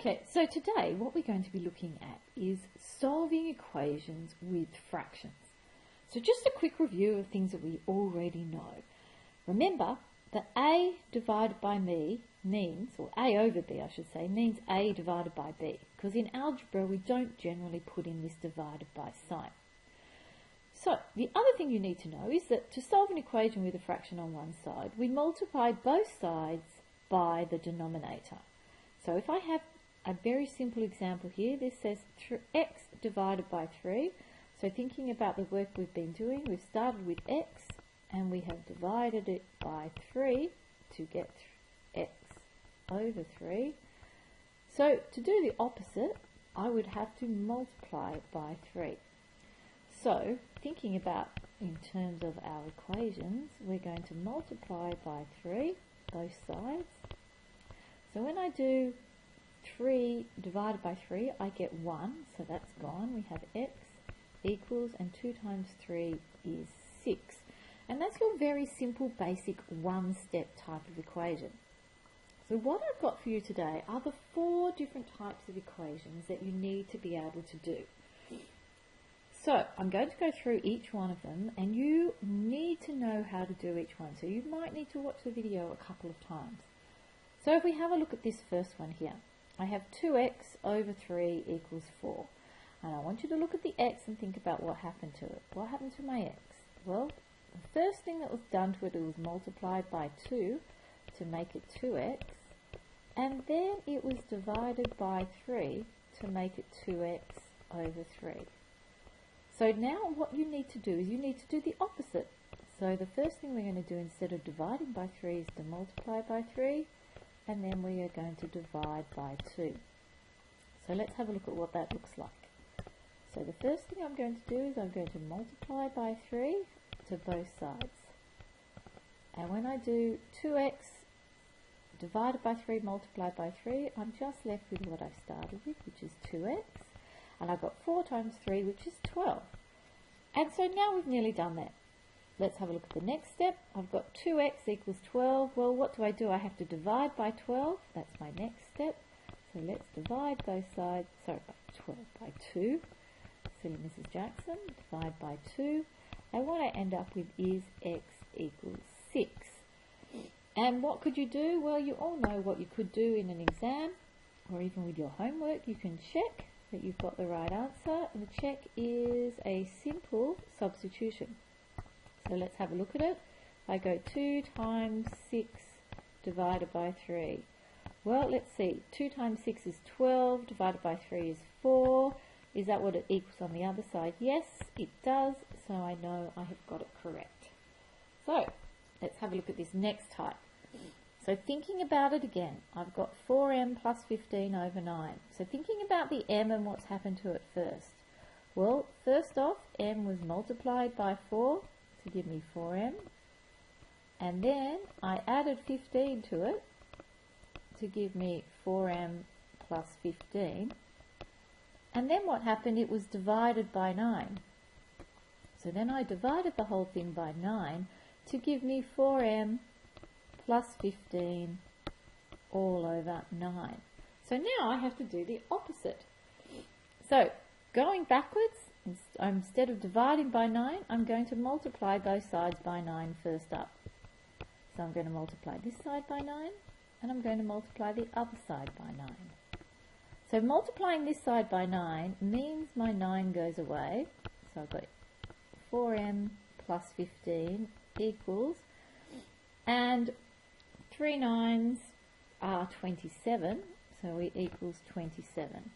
Okay, so today what we're going to be looking at is solving equations with fractions. So just a quick review of things that we already know. Remember that a divided by b means, or a over b I should say, means a divided by b, because in algebra we don't generally put in this divided by sign. So the other thing you need to know is that to solve an equation with a fraction on one side, we multiply both sides by the denominator. So if I have a very simple example here, this says x divided by 3. So thinking about the work we've been doing, we've started with x and we have divided it by 3 to get x over 3. So to do the opposite, I would have to multiply it by 3. So thinking about in terms of our equations, we're going to multiply by 3, both sides. So when I do 3 divided by 3, I get 1, so that's gone. We have x equals, and 2 times 3 is 6. And that's your very simple, basic one-step type of equation. So what I've got for you today are the 4 different types of equations that you need to be able to do. So I'm going to go through each one of them, and you need to know how to do each one. So you might need to watch the video a couple of times. So if we have a look at this first one here, I have 2x over 3 equals 4. And I want you to look at the x and think about what happened to it. What happened to my x? Well, the first thing that was done to it, was multiplied by 2 to make it 2x. And then it was divided by 3 to make it 2x over 3. So now what you need to do is you need to do the opposite. So the first thing we're going to do, instead of dividing by 3, is to multiply by 3. And then we are going to divide by 2. So let's have a look at what that looks like. So the first thing I'm going to do is I'm going to multiply by 3 to both sides. And when I do 2x divided by 3 multiplied by 3, I'm just left with what I started with, which is 2x. And I've got 4 times 3, which is 12. And so now we've nearly done that. Let's have a look at the next step. I've got 2x equals 12. Well, what do? I have to divide by 12. That's my next step. So let's divide both sides, by 2. Silly Mrs. Jackson. Divide by 2. And what I end up with is x equals 6. And what could you do? Well, you all know what you could do in an exam, or even with your homework. You can check that you've got the right answer. And the check is a simple substitution. So let's have a look at it. I go 2 times 6 divided by 3. Well, let's see. 2 times 6 is 12, divided by 3 is 4. Is that what it equals on the other side? Yes, it does, so I know I have got it correct. So let's have a look at this next type. So thinking about it again, I've got 4m plus 15 over 9. So thinking about the m and what's happened to it first. Well, first off, m was multiplied by 4. To give me 4m, and then I added 15 to it to give me 4m plus 15, and then what happened, it was divided by 9. So then I divided the whole thing by 9 to give me 4m plus 15 all over 9. So now I have to do the opposite. So going backwards, instead of dividing by 9, I'm going to multiply both sides by 9 first up. So I'm going to multiply this side by 9, and I'm going to multiply the other side by 9. So multiplying this side by 9 means my 9 goes away. So I've got 4m plus 15 equals, and 3 9s are 27, so it equals 27.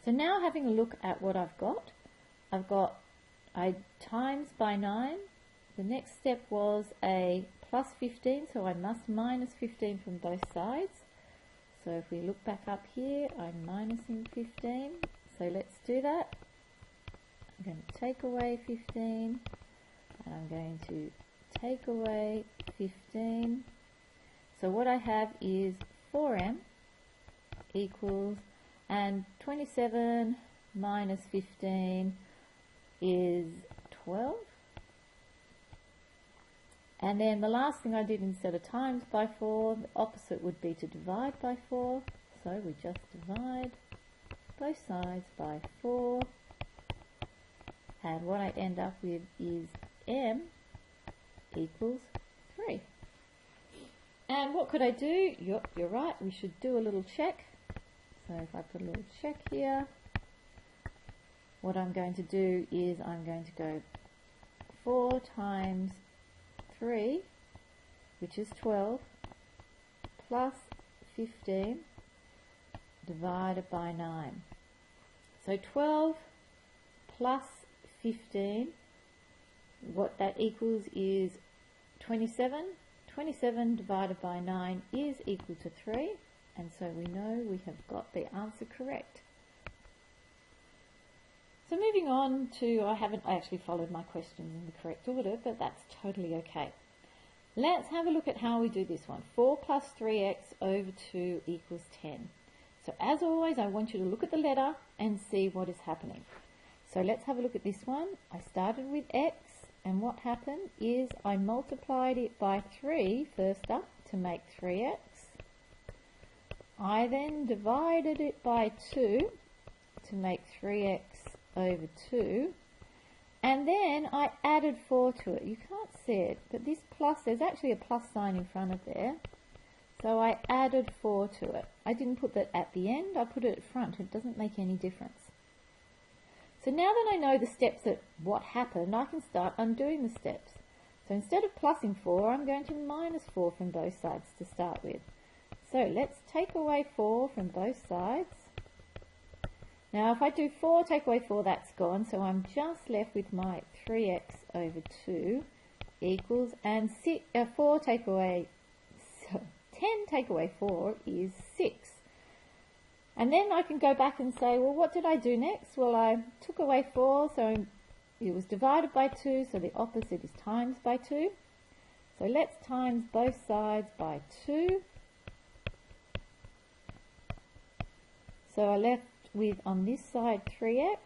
So now having a look at what I times by 9. The next step was a plus 15, so I must minus 15 from both sides. So if we look back up here, I'm minusing 15. So let's do that. I'm going to take away 15, and I'm going to take away 15. So what I have is 4m equals, and 27 minus 15 is 12. And then the last thing I did, instead of times by 4, the opposite would be to divide by 4. so we just divide both sides by 4, and what I end up with is m equals 3. And what could I do? You're right, we should do a little check. So if I put a little check here, what I'm going to do is I'm going to go 4 times 3, which is 12, plus 15 divided by 9. So 12 plus 15, what that equals is 27. 27 divided by 9 is equal to 3, and so we know we have got the answer correct. So moving on to, I haven't actually followed my questions in the correct order, but that's totally okay. Let's have a look at how we do this one. 4 plus 3x over 2 equals 10. So as always, I want you to look at the letter and see what is happening. So let's have a look at this one. I started with x, and what happened is I multiplied it by 3 first up to make 3x. I then divided it by 2 to make 3x over 2. And then I added 4 to it. You can't see it, but this plus, there's actually a plus sign in front of there. So I added 4 to it. I didn't put that at the end, I put it at front. It doesn't make any difference. So now that I know the steps that what happened, I can start undoing the steps. So instead of plussing 4, I'm going to minus 4 from both sides to start with. So let's take away 4 from both sides. Now if I do 4, take away 4, that's gone. So I'm just left with my 3x over 2 equals, and 4 take away, so 10 take away 4 is 6. And then I can go back and say, well, what did I do next? Well, I took away 4, so it was divided by 2, so the opposite is times by 2. So let's times both sides by 2. So I left with, on this side, 3x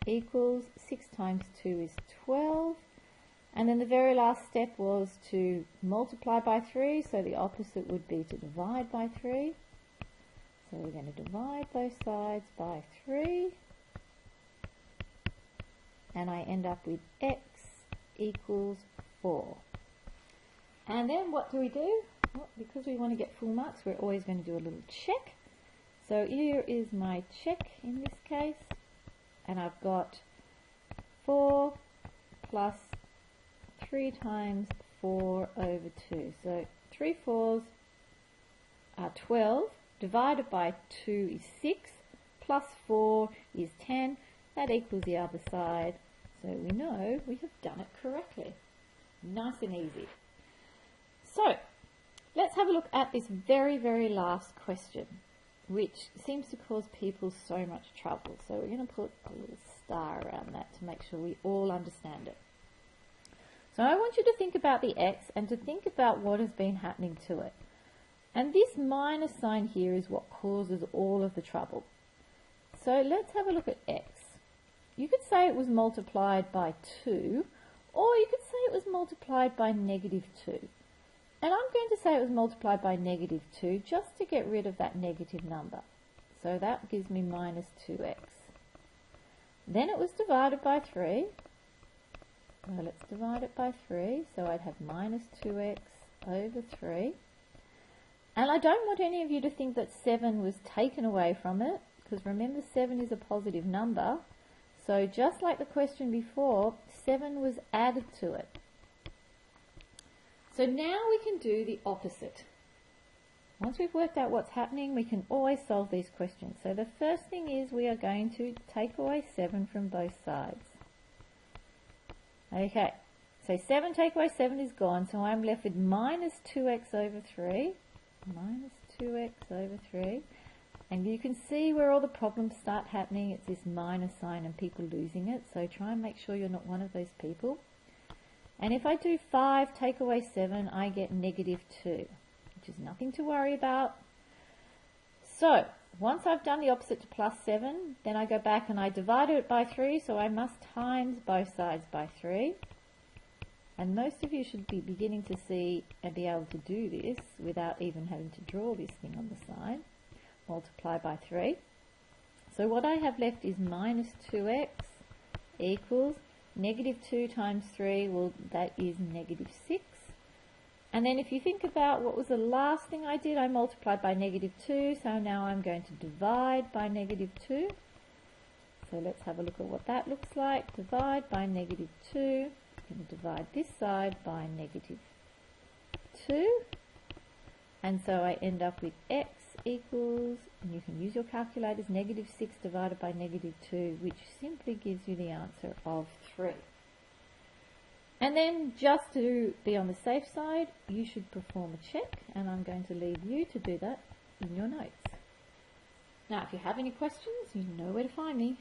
equals 6 times 2 is 12. And then the very last step was to multiply by 3, so the opposite would be to divide by 3. So we're going to divide both sides by 3. And I end up with x equals 4. And then what do? Well, because we want to get full marks, we're always going to do a little check. So here is my check in this case. And I've got 4 plus 3 times 4 over 2. So 3 4s are 12. Divided by 2 is 6, plus 4 is 10. That equals the other side. So we know we have done it correctly. Nice and easy. So let's have a look at this very, very last question, which seems to cause people so much trouble. So we're going to put a little star around that to make sure we all understand it. So I want you to think about the x and to think about what has been happening to it. And this minus sign here is what causes all of the trouble. So let's have a look at x. You could say it was multiplied by 2, or you could say it was multiplied by negative 2. And I'm going to say it was multiplied by negative 2 just to get rid of that negative number. So that gives me minus 2x. Then it was divided by 3. Well, let's divide it by 3. So I'd have minus 2x over 3. And I don't want any of you to think that 7 was taken away from it, because remember 7 is a positive number. So just like the question before, 7 was added to it. So now we can do the opposite. Once we've worked out what's happening, we can always solve these questions. So the first thing is we are going to take away 7 from both sides. Okay, so 7 take away 7 is gone, so I'm left with minus 2x over 3. Minus 2x over 3. And you can see where all the problems start happening. It's this minus sign and people losing it. So try and make sure you're not one of those people. And if I do 5 take away 7, I get negative 2, which is nothing to worry about. So once I've done the opposite to plus 7, then I go back and I divide it by 3. So I must times both sides by 3. And most of you should be beginning to see and be able to do this without even having to draw this thing on the side. multiply by 3. So what I have left is minus 2x equals negative 2 times 3, well, that is negative 6. And then if you think about what was the last thing I did, I multiplied by negative 2, so now I'm going to divide by negative 2. So let's have a look at what that looks like. Divide by negative 2. I'm going to divide this side by negative 2. And so I end up with x equals, and you can use your calculators, negative 6 divided by negative 2, which simply gives you the answer of 3. And then just to be on the safe side, you should perform a check, and I'm going to leave you to do that in your notes. Now, if you have any questions, you know where to find me.